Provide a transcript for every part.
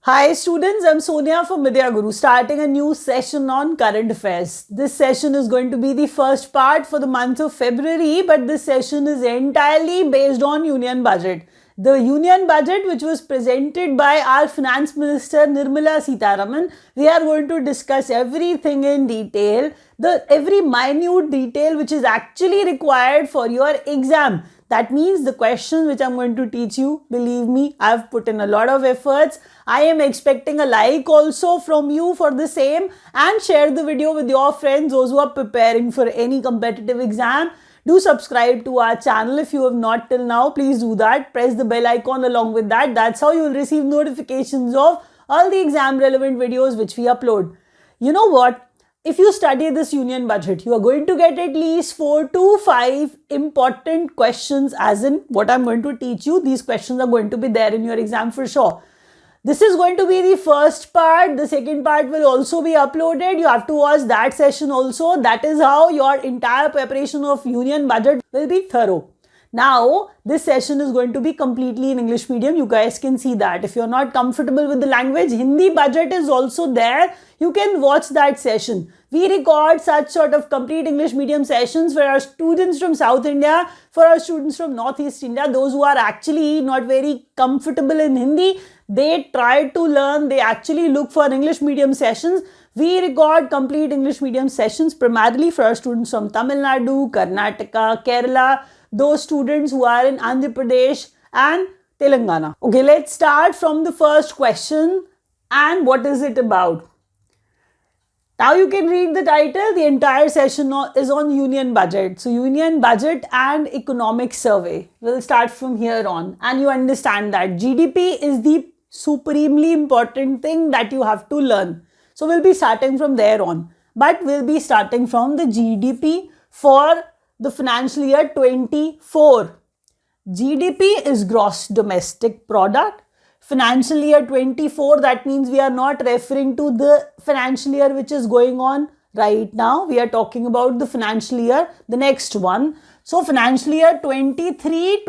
Hi students, I'm Sonia from Vidya Guru, starting a new session on current affairs. This session is going to be the first part for the month of February, but this session is entirely based on union budget. The union budget which was presented by our finance minister Nirmala Sitharaman, we are going to discuss everything in detail, every minute detail which is actually required for your exam. That means the questions which I'm going to teach you, believe me, I've put in a lot of efforts. I am expecting a like also from you for the same, and share the video with your friends, those who are preparing for any competitive exam. Do subscribe to our channel if you have not till now. Please do that. Press the bell icon along with that. That's how you will receive notifications of all the exam relevant videos which we upload. You know what? If you study this union budget, you are going to get at least 4 to 5 important questions, as in what I'm going to teach you. These questions are going to be there in your exam for sure. This is going to be the first part. The second part will also be uploaded. You have to watch that session also. That is how your entire preparation of union budget will be thorough. Now, this session is going to be completely in English medium. You guys can see that. If you're not comfortable with the language, Hindi budget is also there. You can watch that session. We record such sort of complete English medium sessions for our students from South India, for our students from Northeast India, those who are actually not very comfortable in Hindi. They try to learn, they actually look for English medium sessions. We record complete English medium sessions primarily for our students from Tamil Nadu, Karnataka, Kerala, those students who are in Andhra Pradesh and Telangana. Okay, let's start from the first question. And what is it about? Now you can read the title. The entire session is on union budget. So union budget and economic survey. We'll start from here on. And you understand that GDP is the supremely important thing that you have to learn. So we'll be starting from there on. But we'll be starting from the GDP for the financial year 24. GDP is gross domestic product. Financial year 24, that means we are not referring to the financial year which is going on right now. We are talking about the financial year, the next one. So financial year 23-24,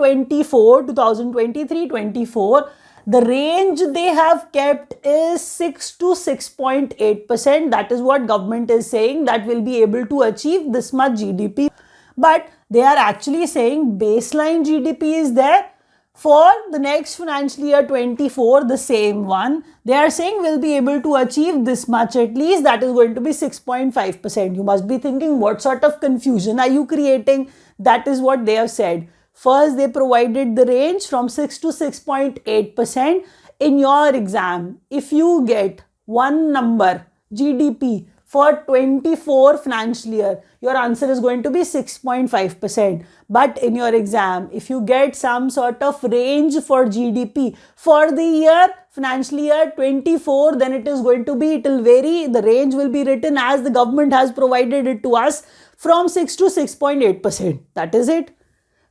2023-24, the range they have kept is 6 to 6.8%. That is what government is saying, that will be able to achieve this much GDP. But they are actually saying baseline GDP is there for the next financial year 24, the same one. They are saying we'll be able to achieve this much at least, that is going to be 6.5%. You must be thinking, what sort of confusion are you creating? That is what they have said. First, they provided the range from 6 to 6.8%. In your exam, if you get one number, GDP, for 24 financial year, your answer is going to be 6.5%. But in your exam, if you get some sort of range for GDP for the year, financial year 24, then it is going to be, it will vary. The range will be written as the government has provided it to us, from 6 to 6.8%. That is it.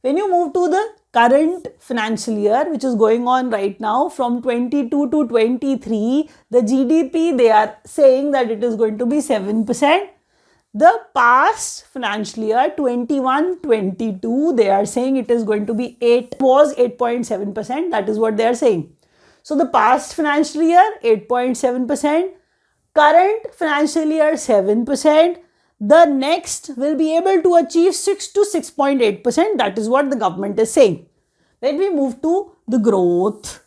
When you move to the current financial year, which is going on right now, from 22 to 23, the GDP, they are saying that it is going to be 7%. The past financial year, 21-22, they are saying it is going to be 8.7%. That is what they are saying. So the past financial year, 8.7%. Current financial year, 7%. The next will be able to achieve 6 to 6.8%. That is what the government is saying. Then we move to the growth.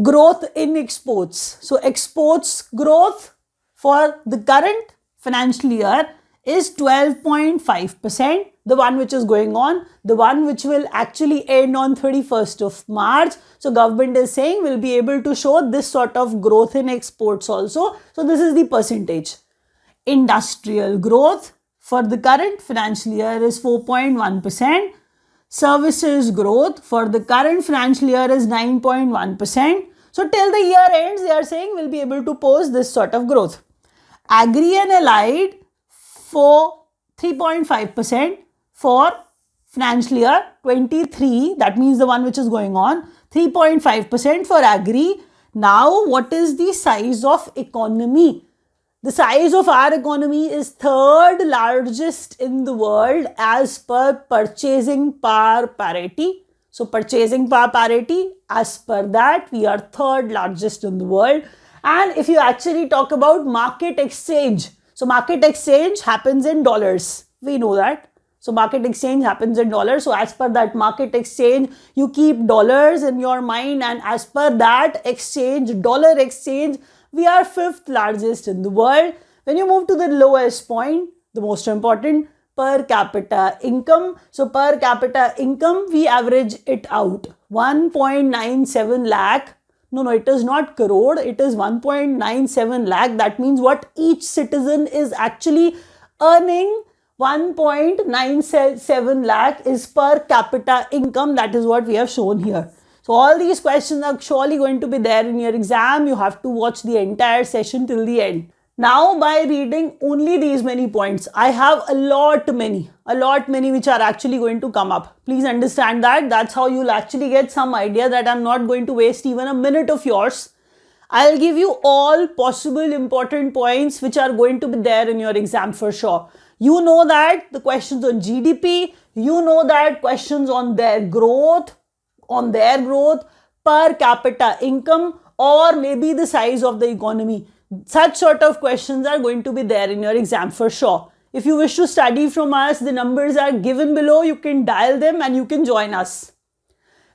Growth in exports. So exports growth for the current financial year is 12.5%. The one which is going on, the one which will actually end on 31st of March. So government is saying we'll be able to show this sort of growth in exports also. So this is the percentage. Industrial growth for the current financial year is 4.1%. Services growth for the current financial year is 9.1%. So till the year ends, they are saying we'll be able to post this sort of growth. Agri and allied for 3.5% for financial year 23. That means the one which is going on. 3.5% for agri. Now, what is the size of economy? The size of our economy is third largest in the world as per purchasing power parity. So purchasing power parity, as per that, we are third largest in the world. And if you actually talk about market exchange, so market exchange happens in dollars. We know that. So market exchange happens in dollars. So as per that market exchange, you keep dollars in your mind, and as per that exchange, dollar exchange, we are fifth largest in the world. When you move to the lowest point, the most important, per capita income. So per capita income, we average it out. 1.97 lakh. No, it is not crore. It is 1.97 lakh. That means what each citizen is actually earning. 1.97 lakh is per capita income. That is what we have shown here. So all these questions are surely going to be there in your exam. You have to watch the entire session till the end. Now, by reading only these many points, I have a lot many which are actually going to come up. Please understand that. That's how you'll actually get some idea that I'm not going to waste even a minute of yours. I'll give you all possible important points which are going to be there in your exam for sure. You know that the questions on GDP, you know that questions on their growth, per capita income, or maybe the size of the economy. Such sort of questions are going to be there in your exam for sure. If you wish to study from us, the numbers are given below. You can dial them and you can join us.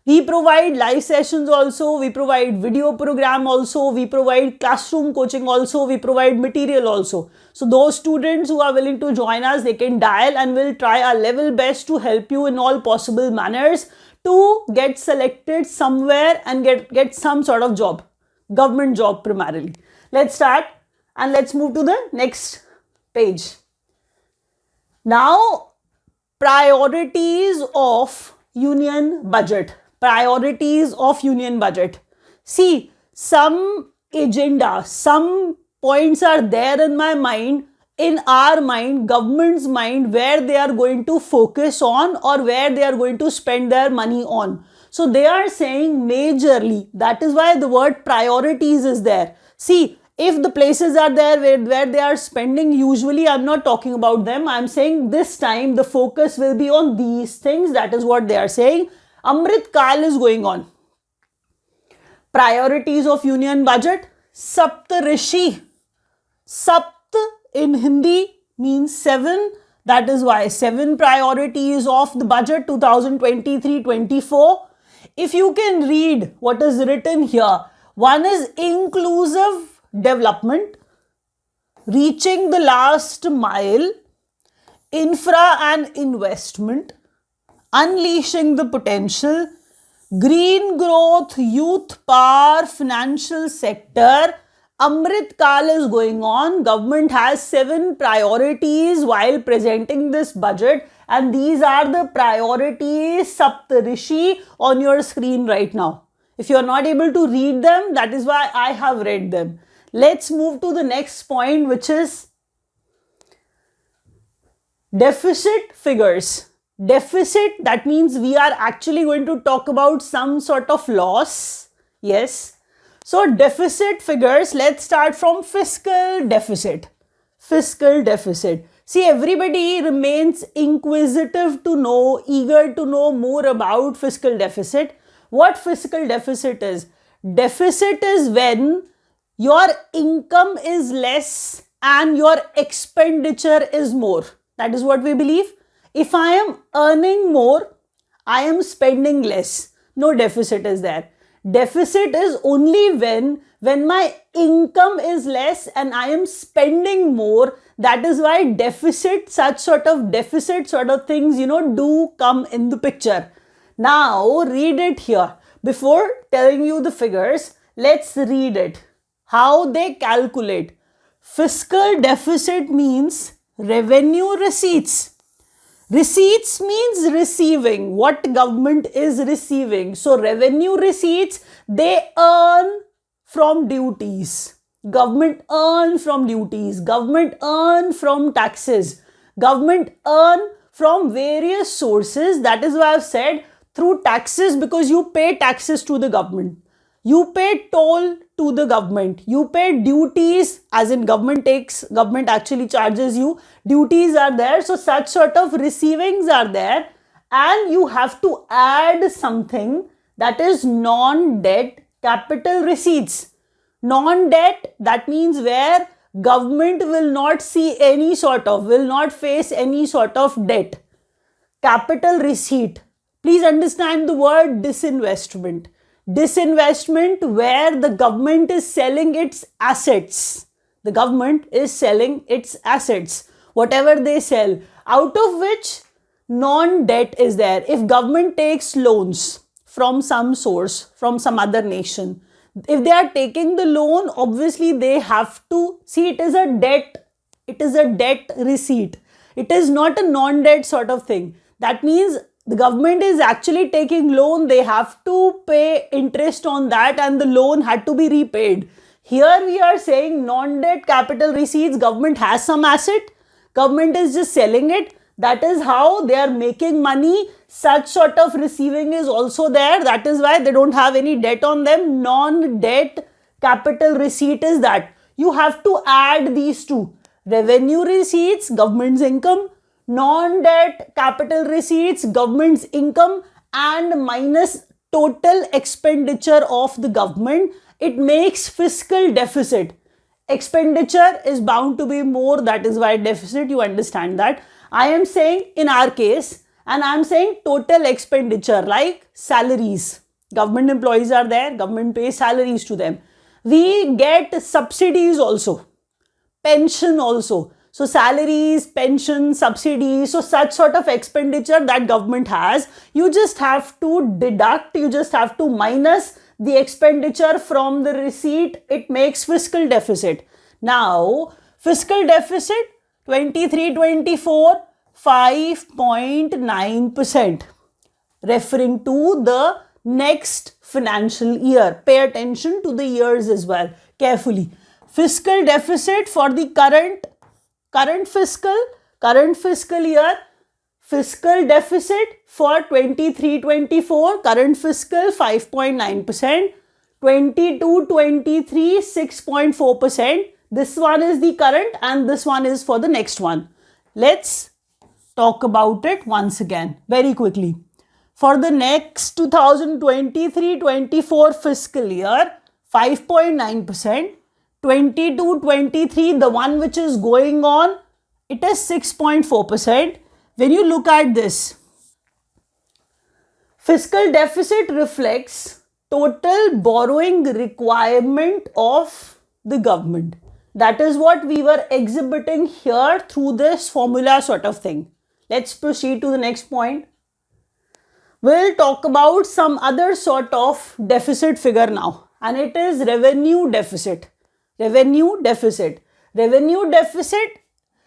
We provide live sessions also. We provide video program also. We provide classroom coaching also. We provide material also. So those students who are willing to join us, they can dial, and we'll try our level best to help you in all possible manners to get selected somewhere and get some sort of job, government job primarily. Let's start and let's move to the next page. Now, priorities of union budget. Priorities of union budget. See, some agenda, some points are there in my mind, in our mind, government's mind, where they are going to focus on or where they are going to spend their money on. So they are saying majorly. That is why the word priorities is there. See, if the places are there where they are spending, usually I'm not talking about them. I'm saying this time the focus will be on these things. That is what they are saying. Amrit Kal is going on. Priorities of union budget. Saptarishi. Sapt in Hindi means 7. That is why 7 priorities of the budget 2023-24. If you can read what is written here, one is inclusive development, reaching the last mile, infra and investment, unleashing the potential, green growth, youth power, financial sector. Amrit Kal is going on. Government has 7 priorities while presenting this budget, and these are the priorities Saptarishi on your screen right now. If you are not able to read them, that is why I have read them. Let's move to the next point, which is deficit figures. Deficit, that means we are actually going to talk about some sort of loss. Yes. So deficit figures, let's start from fiscal deficit. Fiscal deficit. See, everybody remains inquisitive to know, eager to know more about fiscal deficit. What fiscal deficit is? Deficit is when your income is less and your expenditure is more. That is what we believe. If I am earning more, I am spending less. No deficit is there. Deficit is only when my income is less and I am spending more. That is why deficit, such sort of deficit sort of things, do come in the picture. Now, read it here. Before telling you the figures, let's read it. How they calculate. Fiscal deficit means revenue receipts. Receipts means receiving, what government is receiving. So revenue receipts, they earn from duties. Government earn from duties. Government earn from taxes. Government earn from various sources. That is why I've said through taxes, because you pay taxes to the government. You pay toll to the government. You pay duties, as in government actually charges you. Duties are there. So such sort of receivings are there. and you have to add something that is non-debt capital receipts. Non-debt, that means where government will not face any sort of debt. Capital receipt. Please understand the word disinvestment. Disinvestment where the government is selling its assets. The government is selling its assets. Whatever they sell, out of which non-debt is there. If government takes loans from some source, from some other nation, if they are taking the loan, obviously they have to see it is a debt. It is a debt receipt. It is not a non-debt sort of thing. That means the government is actually taking loan. They have to pay interest on that and the loan had to be repaid. Here we are saying non-debt capital receipts. Government has some asset. Government is just selling it. That is how they are making money. Such sort of receiving is also there. That is why they don't have any debt on them. Non-debt capital receipt is that. You have to add these two. Revenue receipts, government's income. Non-debt capital receipts, government's income, and minus total expenditure of the government. It makes fiscal deficit. Expenditure is bound to be more. That is why deficit. You understand that. I am saying in our case, and I am saying total expenditure like salaries. Government employees are there. Government pays salaries to them. We get subsidies also. Pension also. So salaries, pension, subsidies, so such sort of expenditure that government has, you just have to deduct, you just have to minus the expenditure from the receipt. It makes fiscal deficit. Now, fiscal deficit 23-24, 5.9%, referring to the next financial year. Pay attention to the years as well carefully. Fiscal deficit for the current fiscal year, fiscal deficit for 23-24, current fiscal 5.9%, 22-23 6.4%. This one is the current and this one is for the next one. Let's talk about it once again very quickly. For the next 2023-24 fiscal year, 5.9%. 22-23, the one which is going on, it is 6.4%. When you look at this, fiscal deficit reflects total borrowing requirement of the government. That is what we were exhibiting here through this formula sort of thing. Let's proceed to the next point. We'll talk about some other sort of deficit figure now, and it is revenue deficit. Revenue deficit. Revenue deficit.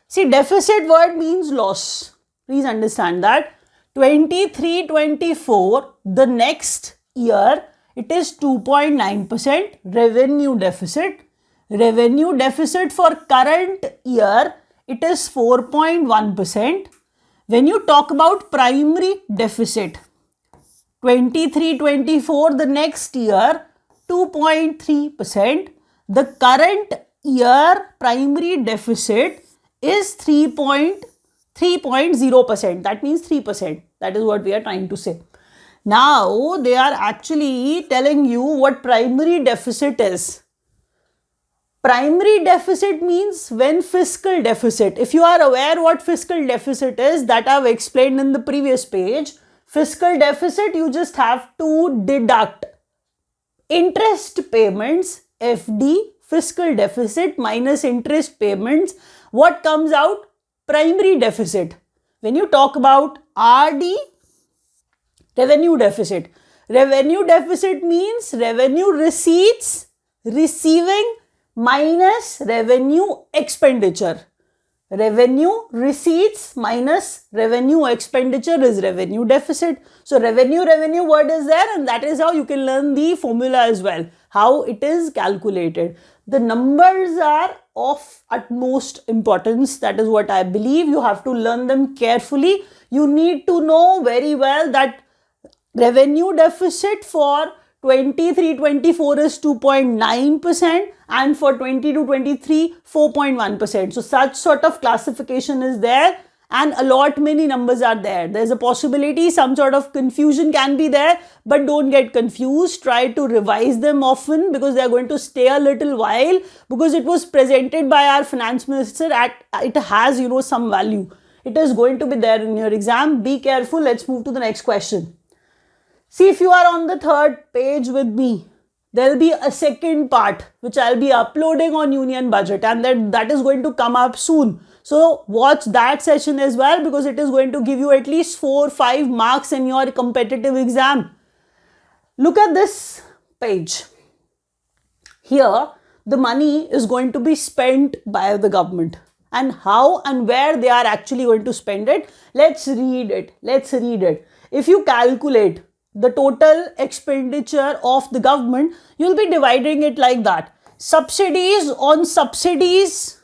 See, deficit word means loss. Please understand that. 23-24, the next year, it is 2.9% revenue deficit. Revenue deficit for current year, it is 4.1%. When you talk about primary deficit, 23-24, the next year, 2.3%. The current year primary deficit is 3.0%. That means 3%. That is what we are trying to say. Now, they are actually telling you what primary deficit is. Primary deficit means when fiscal deficit. If you are aware what fiscal deficit is, that I have explained in the previous page. Fiscal deficit, you just have to deduct interest payments, FD, fiscal deficit minus interest payments. What comes out? Primary deficit. When you talk about RD, revenue deficit. Revenue deficit means revenue receipts, receiving minus revenue expenditure. Revenue receipts minus revenue expenditure is revenue deficit. So revenue word is there, and that is how you can learn the formula as well, how it is calculated. The numbers are of utmost importance. That is what I believe. You have to learn them carefully. You need to know very well that revenue deficit for 23-24 is 2.9% and for 22-23 4.1%. So such sort of classification is there, and a lot many numbers are there. There's a possibility some sort of confusion can be there, but don't get confused. Try to revise them often because they are going to stay a little while, because it was presented by our finance minister at, it has, you know, some value. It is going to be there in your exam. Be careful. Let's move to the next question. See, if you are on the third page with me, there will be a second part which I'll be uploading on union budget, and that is going to come up soon. So watch that session as well, because it is going to give you at least 4 or 5 marks in your competitive exam. Look at this page. Here, the money is going to be spent by the government, and how and where they are actually going to spend it. Let's read it. Let's read it. If you calculate the total expenditure of the government, you'll be dividing it like that. Subsidies on subsidies,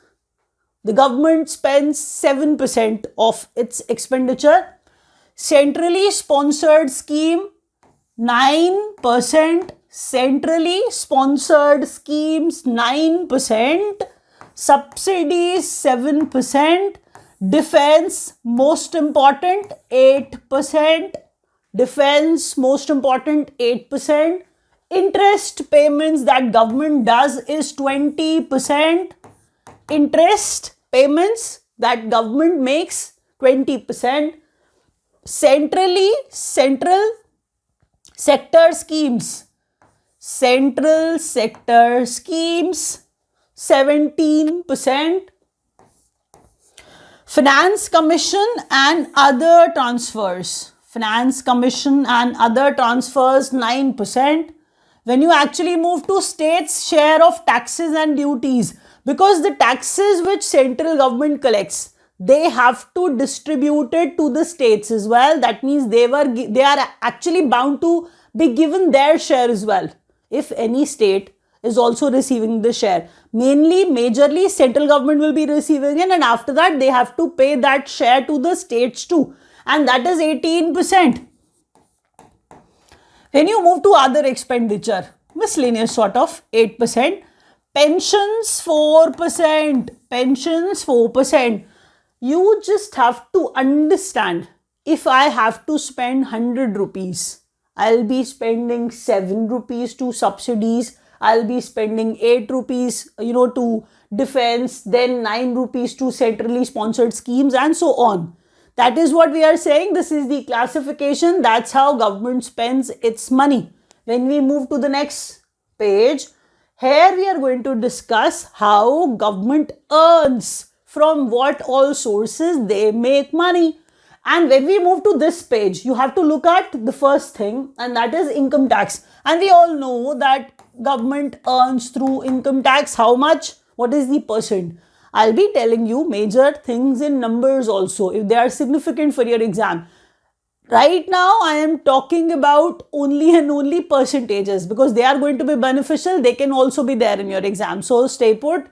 the government spends 7% of its expenditure. Centrally sponsored scheme, 9%. Centrally sponsored schemes, 9%. Subsidies, 7%. Defense, most important, 8%. Defense, most important, 8%. Interest payments that government does is 20%. Interest payments that government makes, 20%. Central sector schemes. Central sector schemes, 17%. Finance commission and other transfers. Finance commission and other transfers, 9%. When you actually move to states' share of taxes and duties, because the taxes which central government collects, they have to distribute it to the states as well. That means they are actually bound to be given their share as well, if any state is also receiving the share. Majorly central government will be receiving it, and after that they have to pay that share to the states too, and that is 18%. When you move to other expenditure, miscellaneous sort of, 8%. Pensions, 4%. Pensions, 4%. You just have to understand, if I have to spend 100 rupees, I'll be spending 7 rupees to subsidies, I'll be spending 8 rupees, to defense, then 9 rupees to centrally sponsored schemes, and so on. That is what we are saying. This is the classification. That's how government spends its money. When we move to the next page, here we are going to discuss how government earns, from what all sources they make money. And when we move to this page, you have to look at the first thing, and that is income tax. And we all know that government earns through income tax. How much? What is the percent? I'll be telling you major things in numbers also, if they are significant for your exam. Right now, I am talking about only and only percentages, because they are going to be beneficial. They can also be there in your exam. So stay put.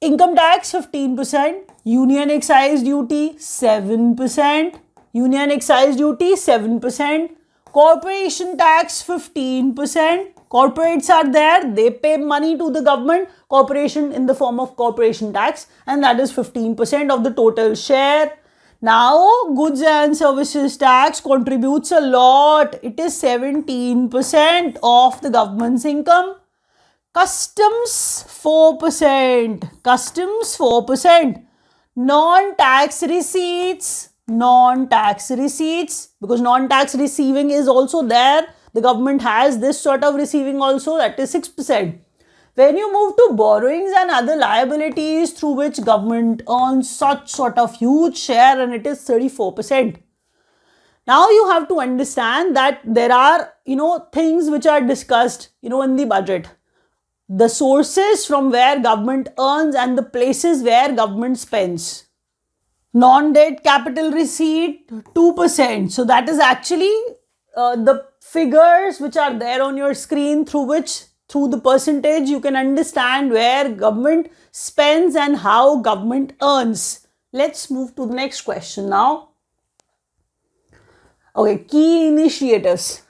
Income tax, 15%. Union excise duty, 7%. Union excise duty, 7%. Corporation tax, 15%. Corporates are there, they pay money to the government, corporation in the form of corporation tax, and that is 15% of the total share. Now, goods and services tax contributes a lot. It is 17% of the government's income. Customs, 4%. Customs, 4%. Non-tax receipts. Non-tax receipts, because non-tax receiving is also there. The government has this sort of receiving also, that is 6%. When you move to borrowings and other liabilities through which government earns such sort of huge share, and it is 34%. Now you have to understand that there are, things which are discussed, in the budget. The sources from where government earns and the places where government spends. Non-debt capital receipt, 2%. So that is actually the figures which are there on your screen, through the percentage you can understand where government spends and how government earns. Let's move to the next question now. Okay, key initiatives.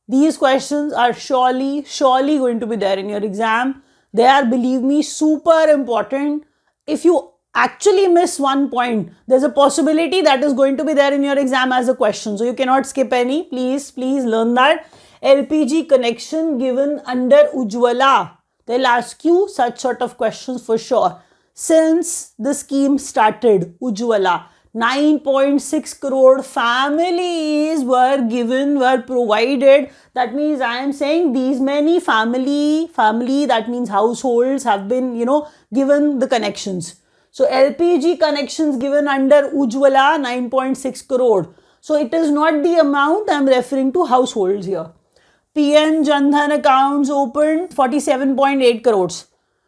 These questions are surely going to be there in your exam. They are, believe me, super important. If you actually miss one point, there's a possibility that is going to be there in your exam as a question. So you cannot skip any. Please learn that. LPG connection given under Ujjwala. They'll ask you such sort of questions for sure. Since the scheme started, Ujjwala, 9.6 crore families were provided. That means I am saying these many family, that means households have been, given the connections. So LPG connections given under Ujjwala, 9.6 crore. So it is not the amount, I am referring to households here. PM Jan Dhan accounts opened, 47.8 crores.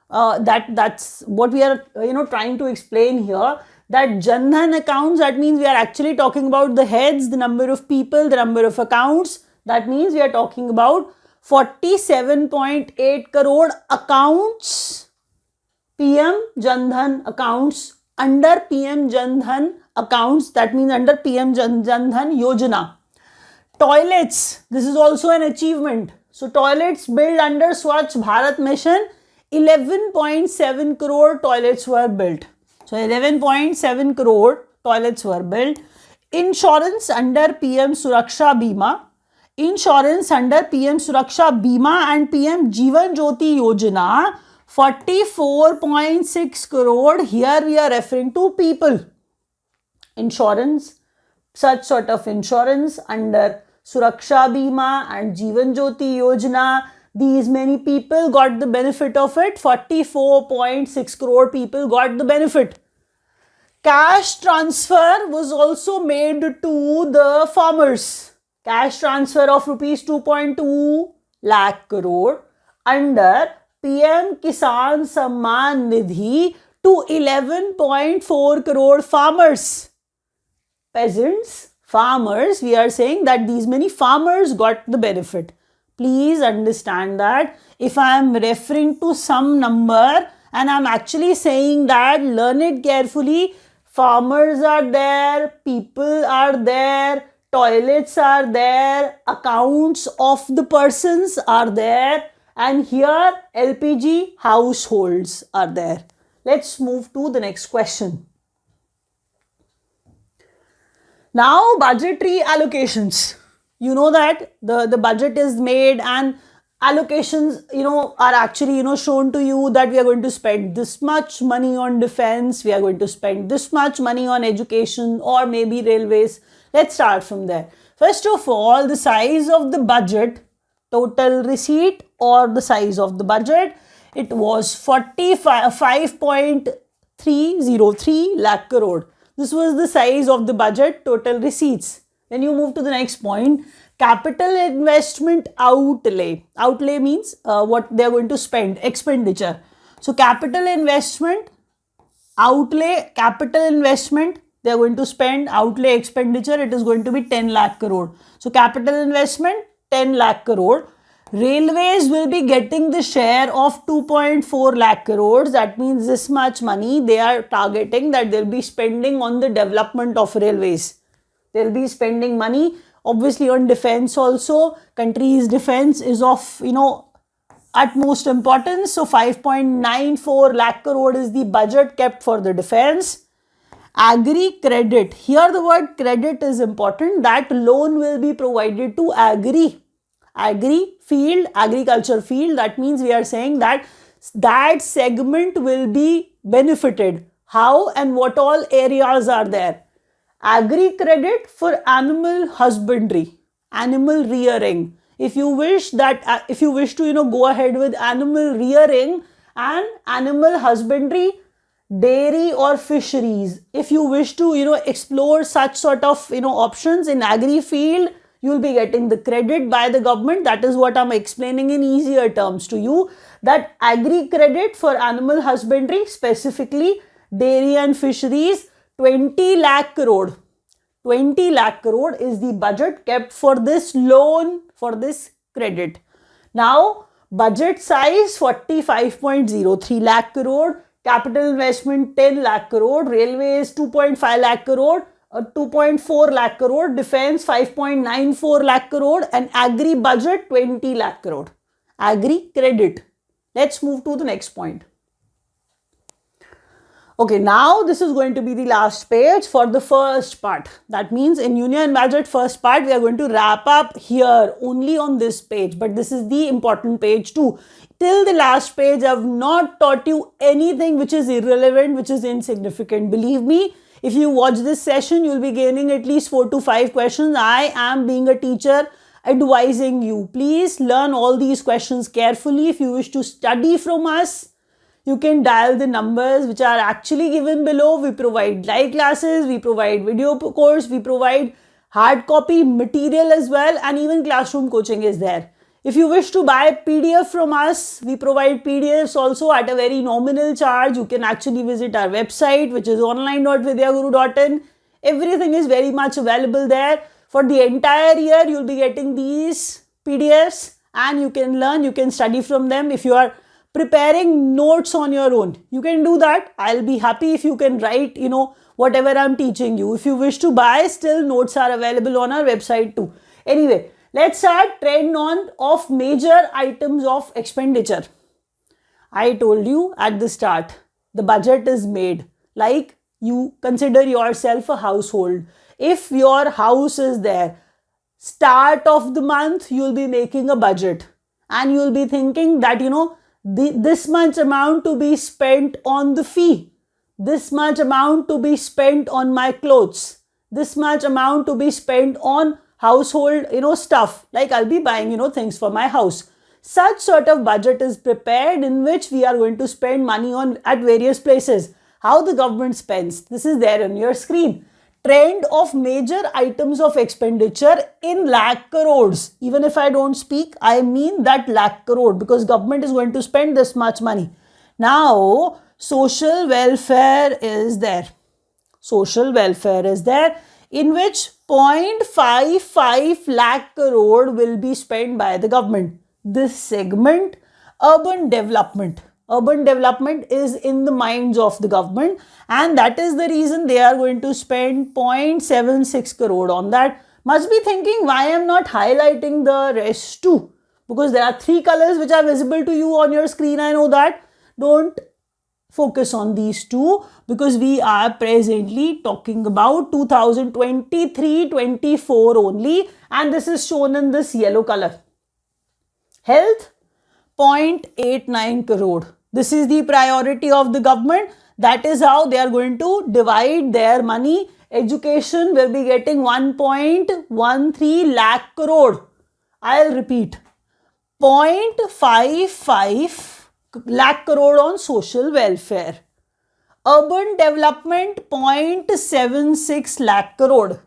That's what we are trying to explain here, that Jan Dhan accounts, that means we are actually talking about the heads, the number of people, the number of accounts. That means we are talking about 47.8 crore accounts, PM Jan Dhan accounts, under PM Jan Dhan accounts, that means under PM Jan Dhan Yojana. Toilets, this is also an achievement. So toilets built under Swachh Bharat Mission, 11.7 crore toilets were built. So 11.7 crore toilets were built. Insurance under PM Suraksha Bima. Insurance under PM Suraksha Bima and PM Jeevan Jyoti Yojana, 44.6 crore. Here we are referring to people. Insurance, such sort of insurance under Suraksha Bima and Jeevan Jyoti Yojana. These many people got the benefit of it. 44.6 crore people got the benefit. Cash transfer was also made to the farmers. Cash transfer of rupees 2.2 lakh crore under PM Kisan Samman Nidhi to 11.4 crore farmers. Peasants, farmers, we are saying that these many farmers got the benefit. Please understand that if I am referring to some number and I am actually saying that, learn it carefully. Farmers are there, people are there, toilets are there, accounts of the persons are there, and here LPG households are there. Let's move to the next question. Now, budgetary allocations. You know that the budget is made and allocations, are actually, shown to you that we are going to spend this much money on defense, we are going to spend this much money on education or maybe railways. Let's start from there. First of all, the size of the budget, total receipt or the size of the budget, it was 45.303 lakh crore. This was the size of the budget, total receipts. Then you move to the next point, capital investment outlay. Outlay means what they are going to spend, expenditure. So capital investment, outlay, capital investment, they are going to spend, outlay, expenditure, it is going to be 10 lakh crore. So capital investment, 10 lakh crore. Railways will be getting the share of 2.4 lakh crores. That means this much money they are targeting that they'll be spending on the development of railways. They'll be spending money obviously on defense also. Country's defense is of, utmost importance. So 5.94 lakh crore is the budget kept for the defense. Agri credit. Here the word credit is important. That loan will be provided to agriculture field. That means we are saying that segment will be benefited. How and what all areas are there? Agri credit for animal husbandry, animal rearing. If you wish to, go ahead with animal rearing and animal husbandry, dairy or fisheries. If you wish to, explore such sort of, options in agri field, you will be getting the credit by the government. That is what I am explaining in easier terms to you, that agri credit for animal husbandry, specifically dairy and fisheries, 20 lakh crore. 20 lakh crore is the budget kept for this loan, for this credit. Now, budget size 45.03 lakh crore, capital investment 10 lakh crore, railways 2.5 lakh crore, 2.4 lakh crore, defense 5.94 lakh crore, and agri budget 20 lakh crore. Agri credit. Let's move to the next point. Okay, now this is going to be the last page for the first part. That means in Union Budget first part, we are going to wrap up here only on this page. But this is the important page too. Till the last page, I have not taught you anything which is irrelevant, which is insignificant. Believe me, if you watch this session, you will be gaining at least 4 to 5 questions. I am being a teacher advising you. Please learn all these questions carefully. If you wish to study from us, you can dial the numbers which are actually given below. We provide live classes, we provide video course, we provide hard copy material as well, and even classroom coaching is there. If you wish to buy PDF from us, we provide PDFs also at a very nominal charge. You can actually visit our website, which is online.vidyaguru.in. Everything is very much available there. For the entire year, you'll be getting these PDFs and you can learn, you can study from them. If you are preparing notes on your own, you can do that. I'll be happy if you can write, whatever I'm teaching you. If you wish to buy, still notes are available on our website too. Anyway, let's start trend on of major items of expenditure. I told you at the start, the budget is made like you consider yourself a household. If your house is there, start of the month, you'll be making a budget and you'll be thinking that, this much amount to be spent on the fee, this much amount to be spent on my clothes, this much amount to be spent on household, stuff, like I'll be buying, things for my house. Such sort of budget is prepared in which we are going to spend money on at various places. How the government spends, this is there on your screen. Trend of major items of expenditure in lakh crores. Even if I don't speak, I mean that lakh crore, because government is going to spend this much money. Now, social welfare is there. Social welfare is there, in which 0.55 lakh crore will be spent by the government. This segment, urban development. Urban development is in the minds of the government, and that is the reason they are going to spend 0.76 crore on that. Must be thinking why I am not highlighting the rest too, because there are 3 colors which are visible to you on your screen. I know that. Don't focus on these 2 because we are presently talking about 2023-24 only, and this is shown in this yellow color. Health, 0.89 crore. This is the priority of the government. That is how they are going to divide their money. Education will be getting 1.13 lakh crore. I'll repeat. 0.55 lakh crore on social welfare. Urban development, 0.76 lakh crore.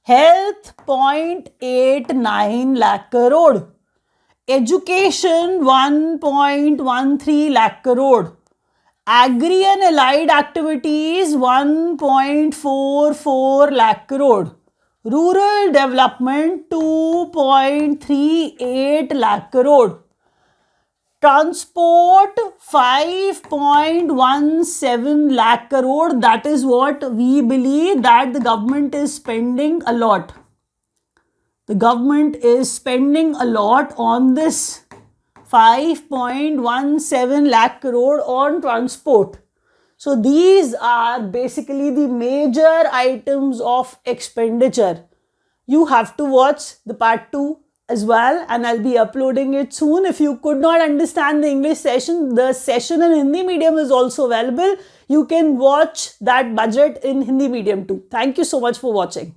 Health, 0.89 lakh crore. Education, 1.13 lakh crore. Agri and allied activities, 1.44 lakh crore. Rural development, 2.38 lakh crore. Transport, 5.17 lakh crore. That is what we believe that the government is spending a lot. The government is spending a lot on this 5.17 lakh crore on transport. So these are basically the major items of expenditure. You have to watch the part 2 as well, and I'll be uploading it soon. If you could not understand the English session, the session in Hindi medium is also available. You can watch that budget in Hindi medium too. Thank you so much for watching.